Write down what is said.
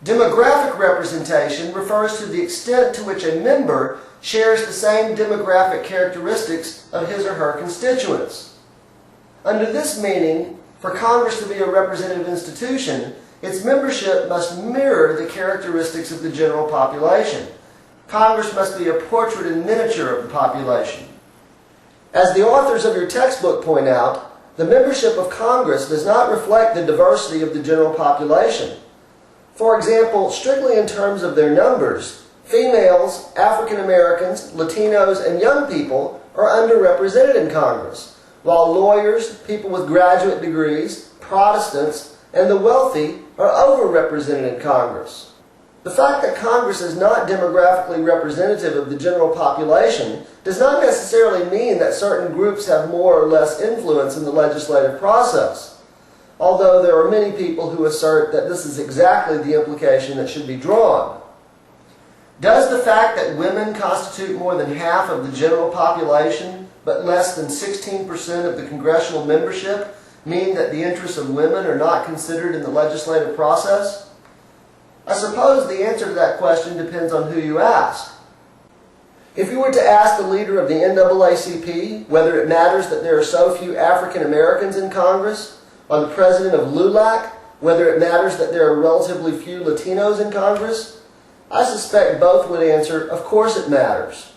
Demographic representation refers to the extent to which a member shares the same demographic characteristics of his or her constituents. Under this meaning, for Congress to be a representative institution, its membership must mirror the characteristics of the general population. Congress must be a portrait in miniature of the population. As the authors of your textbook point out, the membership of Congress does not reflect the diversity of the general population. For example, strictly in terms of their numbers, females, African Americans, Latinos, and young people are underrepresented in Congress, while lawyers, people with graduate degrees, Protestants, and the wealthy are overrepresented in Congress. The fact that Congress is not demographically representative of the general population does not necessarily mean that certain groups have more or less influence in the legislative process, although there are many people who assert that this is exactly the implication that should be drawn. Does the fact that women constitute more than half of the general population, but less than 16% of the congressional membership, mean that the interests of women are not considered in the legislative process? I suppose the answer to that question depends on who you ask. If you were to ask the leader of the NAACP whether it matters that there are so few African Americans in Congress, or the president of LULAC whether it matters that there are relatively few Latinos in Congress, I suspect both would answer, of course it matters.